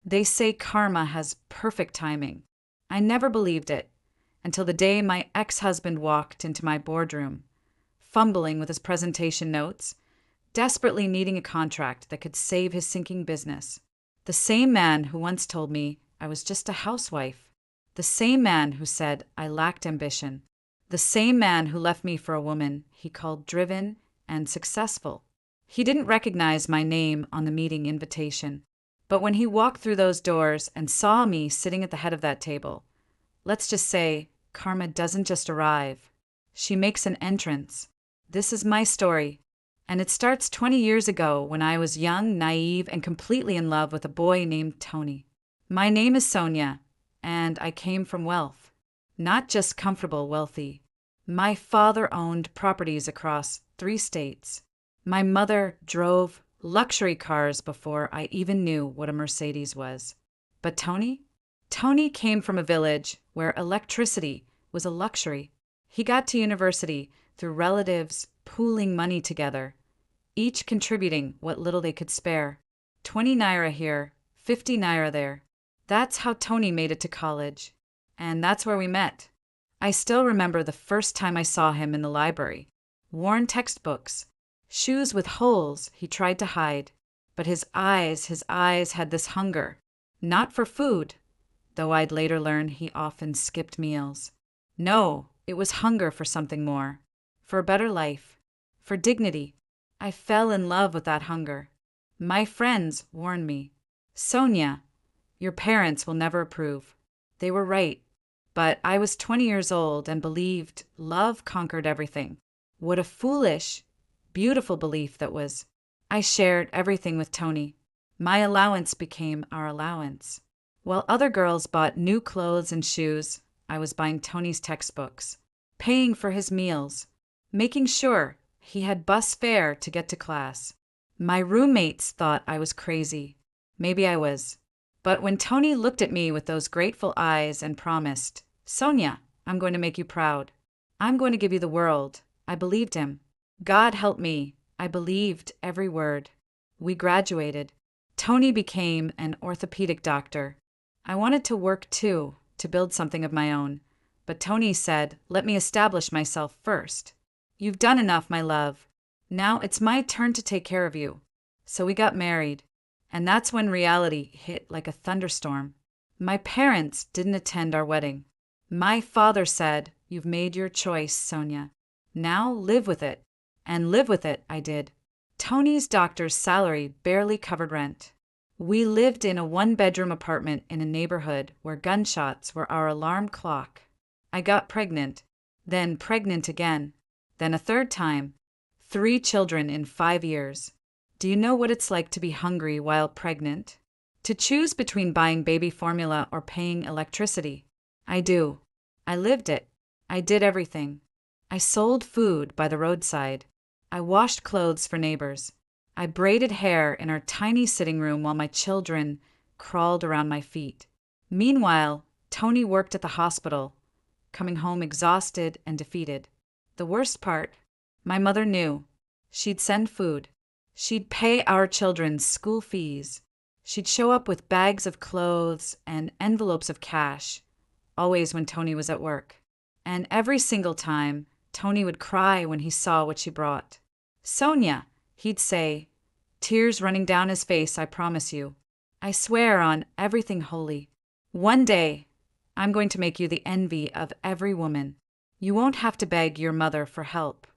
They say karma has perfect timing. I never believed it until the day my ex-husband walked into my boardroom, fumbling with his presentation notes, desperately needing a contract that could save his sinking business. The same man who once told me I was just a housewife. The same man who said I lacked ambition. The same man who left me for a woman he called driven and successful. He didn't recognize my name on the meeting invitation. But when he walked through those doors and saw me sitting at the head of that table, let's just say karma doesn't just arrive. She makes an entrance. This is my story, and it starts 20 years ago when I was young, naive, and completely in love with a boy named Tony. My name is Sonia, and I came from wealth. Not just comfortable wealthy. My father owned properties across 3 states. My mother drove luxury cars before I even knew what a Mercedes was. But Tony? Tony came from a village where electricity was a luxury. He got to university through relatives pooling money together, each contributing what little they could spare. 20 naira here, 50 naira there. That's how Tony made it to college. And that's where we met. I still remember the first time I saw him in the library. Worn textbooks, shoes with holes he tried to hide. But his eyes had this hunger. Not for food, though I'd later learn he often skipped meals. No, it was hunger for something more. For a better life. For dignity. I fell in love with that hunger. My friends warned me. Sonia, your parents will never approve. They were right. But I was 20 years old and believed love conquered everything. What a foolish, beautiful belief that was. I shared everything with Tony. My allowance became our allowance. While other girls bought new clothes and shoes, I was buying Tony's textbooks, paying for his meals, making sure he had bus fare to get to class. My roommates thought I was crazy. Maybe I was. But when Tony looked at me with those grateful eyes and promised, Sonia, I'm going to make you proud. I'm going to give you the world, I believed him. God help me, I believed every word. We graduated. Tony became an orthopedic doctor. I wanted to work too, to build something of my own. But Tony said, let me establish myself first. You've done enough, my love. Now it's my turn to take care of you. So we got married. And that's when reality hit like a thunderstorm. My parents didn't attend our wedding. My father said, you've made your choice, Sonia. Now live with it. And live with it, I did. Tony's doctor's salary barely covered rent. We lived in a 1-bedroom apartment in a neighborhood where gunshots were our alarm clock. I got pregnant, then pregnant again, then a 3rd time. 3 children in 5 years. Do you know what it's like to be hungry while pregnant? To choose between buying baby formula or paying electricity? I do. I lived it. I did everything. I sold food by the roadside. I washed clothes for neighbors. I braided hair in our tiny sitting room while my children crawled around my feet. Meanwhile, Tony worked at the hospital, coming home exhausted and defeated. The worst part, my mother knew. She'd send food. She'd pay our children's school fees. She'd show up with bags of clothes and envelopes of cash, always when Tony was at work. And every single time, Tony would cry when he saw what she brought. Sonia, he'd say, tears running down his face, I promise you. I swear on everything holy. One day, I'm going to make you the envy of every woman. You won't have to beg your mother for help.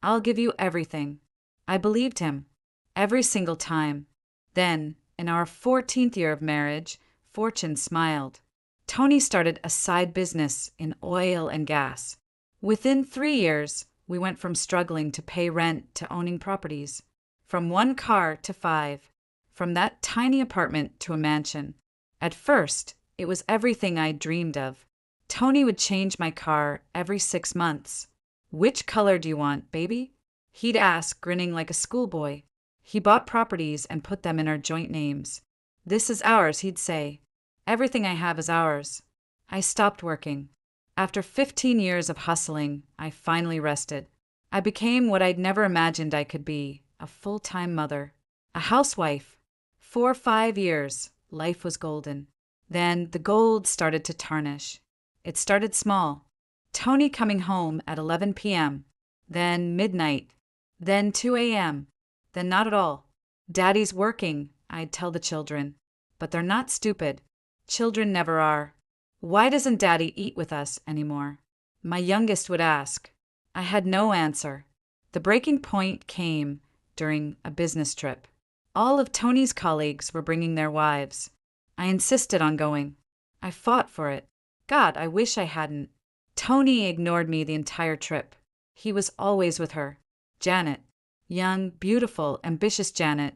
I'll give you everything. I believed him. Every single time. Then, in our 14th year of marriage, fortune smiled. Tony started a side business in oil and gas. Within 3 years, we went from struggling to pay rent to owning properties. From 1 car to 5. From that tiny apartment to a mansion. At first, it was everything I dreamed of. Tony would change my car every 6 months. Which color do you want, baby? He'd ask, grinning like a schoolboy. He bought properties and put them in our joint names. This is ours, he'd say. Everything I have is ours. I stopped working. After 15 years of hustling, I finally rested. I became what I'd never imagined I could be, a full-time mother, a housewife. For 5 years, Life was golden. Then the gold started to tarnish. It started small. Tony coming home at 11 p.m., then midnight, then 2 a.m., then not at all. Daddy's working, I'd tell the children. But they're not stupid. Children never are. Why doesn't Daddy eat with us anymore? My youngest would ask. I had no answer. The breaking point came during a business trip. All of Tony's colleagues were bringing their wives. I insisted on going. I fought for it. God, I wish I hadn't. Tony ignored me the entire trip. He was always with her. Janet. Young, beautiful, ambitious Janet.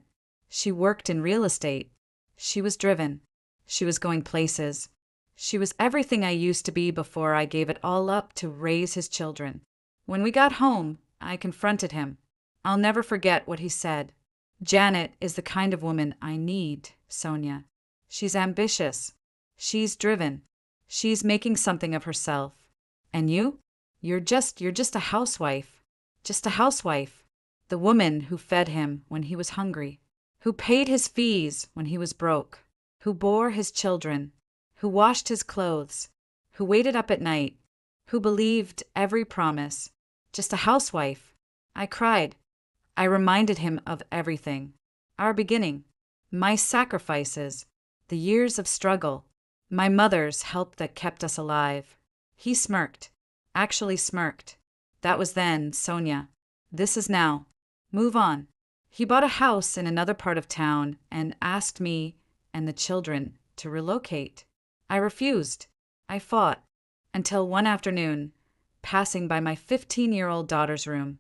She worked in real estate. She was driven. She was going places. She was everything I used to be before I gave it all up to raise his children. When we got home, I confronted him. I'll never forget what he said. Janet is the kind of woman I need, Sonia. She's ambitious. She's driven. She's making something of herself. And you? You're just a housewife. Just a housewife. The woman who fed him when he was hungry, who paid his fees when he was broke, who bore his children, who washed his clothes, who waited up at night, who believed every promise. Just a housewife. I cried. I reminded him of everything. Our beginning. My sacrifices. The years of struggle. My mother's help that kept us alive. He smirked. Actually smirked. That was then, Sonia. This is now. Move on. He bought a house in another part of town and asked me and the children to relocate. I refused. I fought. Until one afternoon, passing by my 15-year-old daughter's room,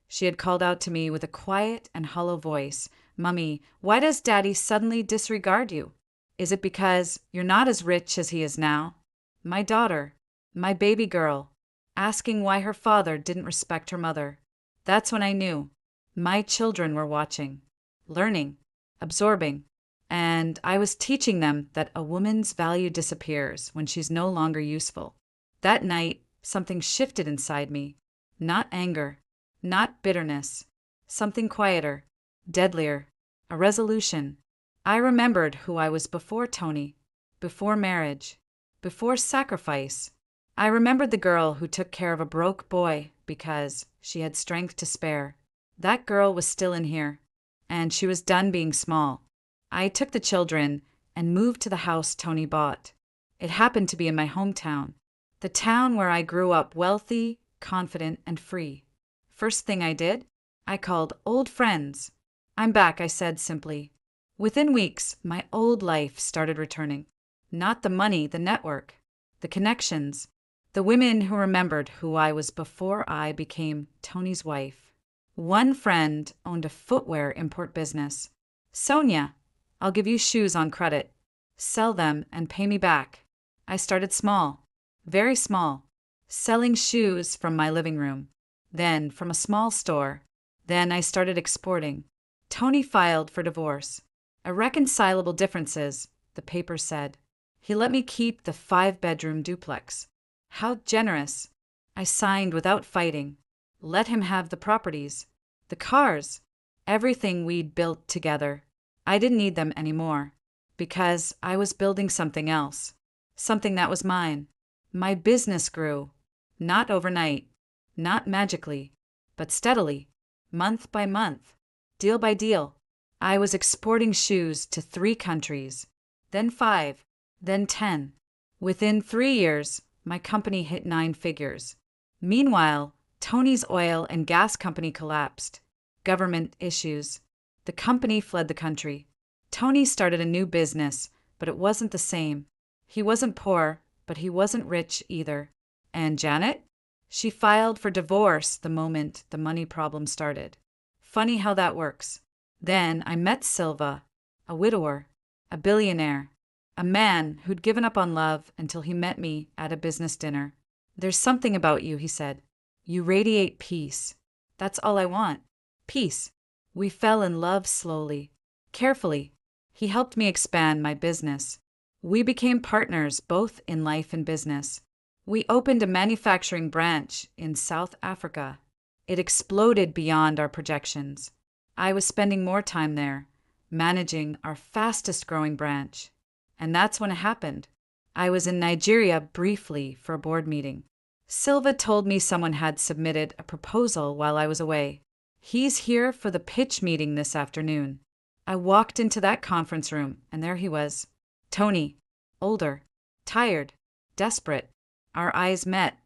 she had called out to me with a quiet and hollow voice, "Mummy, why does Daddy suddenly disregard you? Is it because you're not as rich as he is now?" My daughter, my baby girl, asking why her father didn't respect her mother. That's when I knew. My children were watching, learning, absorbing, and I was teaching them that a woman's value disappears when she's no longer useful. That night, something shifted inside me. Not anger, not bitterness, something quieter, deadlier, a resolution. I remembered who I was before Tony, before marriage, before sacrifice. I remembered the girl who took care of a broke boy because she had strength to spare. That girl was still in here, and she was done being small. I took the children and moved to the house Tony bought. It happened to be in my hometown, the town where I grew up, wealthy, confident, and free. First thing I did, I called old friends. "I'm back," I said simply. Within weeks, my old life started returning. Not the money, the network, the connections, the women who remembered who I was before I became Tony's wife. One friend owned a footwear import business. "Sonia, I'll give you shoes on credit. Sell them and pay me back." I started small, very small, selling shoes from my living room, then from a small store. Then I started exporting. Tony filed for divorce. Irreconcilable differences, the paper said. He let me keep the 5-bedroom duplex. How generous. I signed without fighting. Let him have the properties, the cars, everything we'd built together. I didn't need them anymore, because I was building something else, something that was mine. My business grew, not overnight, not magically, but steadily, month by month, deal by deal. I was exporting shoes to 3 countries, then 5, then 10. Within 3 years, my company hit 9 figures. Meanwhile, Tony's oil and gas company collapsed. Government issues. The company fled the country. Tony started a new business, but it wasn't the same. He wasn't poor, but he wasn't rich either. And Janet? She filed for divorce the moment the money problem started. Funny how that works. Then I met Silva, a widower, a billionaire, a man who'd given up on love until he met me at a business dinner. "There's something about you," he said. "You radiate peace. That's all I want. Peace." We fell in love slowly, carefully. He helped me expand my business. We became partners both in life and business. We opened a manufacturing branch in South Africa. It exploded beyond our projections. I was spending more time there, managing our fastest growing branch. And that's when it happened. I was in Nigeria briefly for a board meeting. Silva told me someone had submitted a proposal while I was away. He's here for the pitch meeting this afternoon. I walked into that conference room, and there he was. Tony, older, tired, desperate. Our eyes met.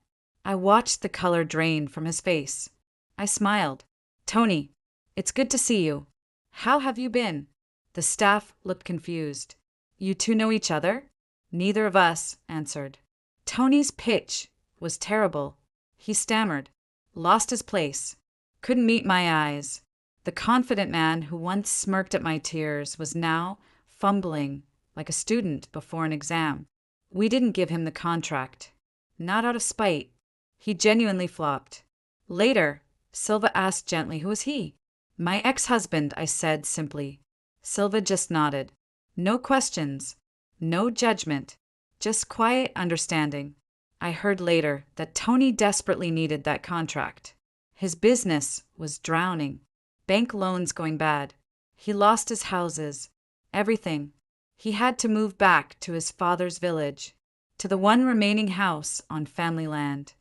I watched the color drain from his face. I smiled. Tony, it's good to see you. How have you been? The staff looked confused. You two know each other? Neither of us answered. Tony's pitch was terrible. He stammered, lost his place, couldn't meet my eyes. The confident man who once smirked at my tears was now fumbling like a student before an exam. We didn't give him the contract. Not out of spite. He genuinely flopped. Later, Silva asked gently, who was he? My ex-husband, I said simply. Silva just nodded. No questions, no judgment, just quiet understanding. I heard later that Tony desperately needed that contract. His business was drowning. Bank loans going bad. He lost his houses, everything. He had to move back to his father's village, to the one remaining house on family land.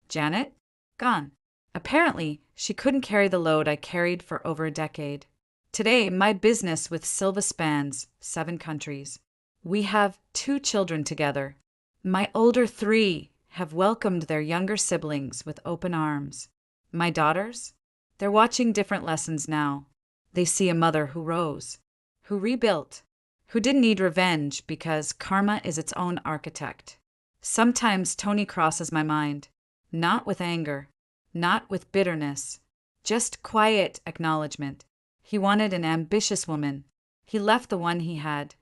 Janet? Gone. Apparently, she couldn't carry the load I carried for over a decade. Today, my business with Silva spans 7 countries. We have 2 children together. My older 3 have welcomed their younger siblings with open arms. My daughters? They're watching different lessons now. They see a mother who rose, who rebuilt, who didn't need revenge because karma is its own architect. Sometimes Tony crosses my mind, not with anger, not with bitterness, just quiet acknowledgement. He wanted an ambitious woman. He left the one he had,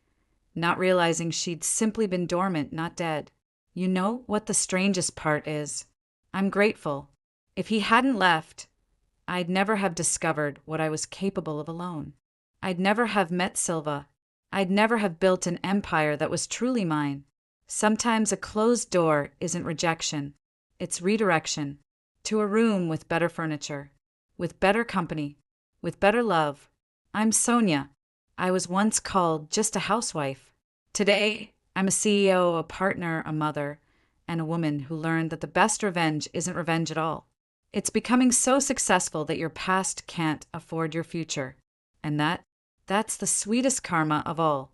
not realizing she'd simply been dormant, not dead. You know what the strangest part is? I'm grateful. If he hadn't left, I'd never have discovered what I was capable of alone. I'd never have met Silva. I'd never have built an empire that was truly mine. Sometimes a closed door isn't rejection. It's redirection to a room with better furniture, with better company, with better love. I'm Sonia. I was once called just a housewife. Today, I'm a CEO, a partner, a mother, and a woman who learned that the best revenge isn't revenge at all. It's becoming so successful that your past can't afford your future. And that's the sweetest karma of all.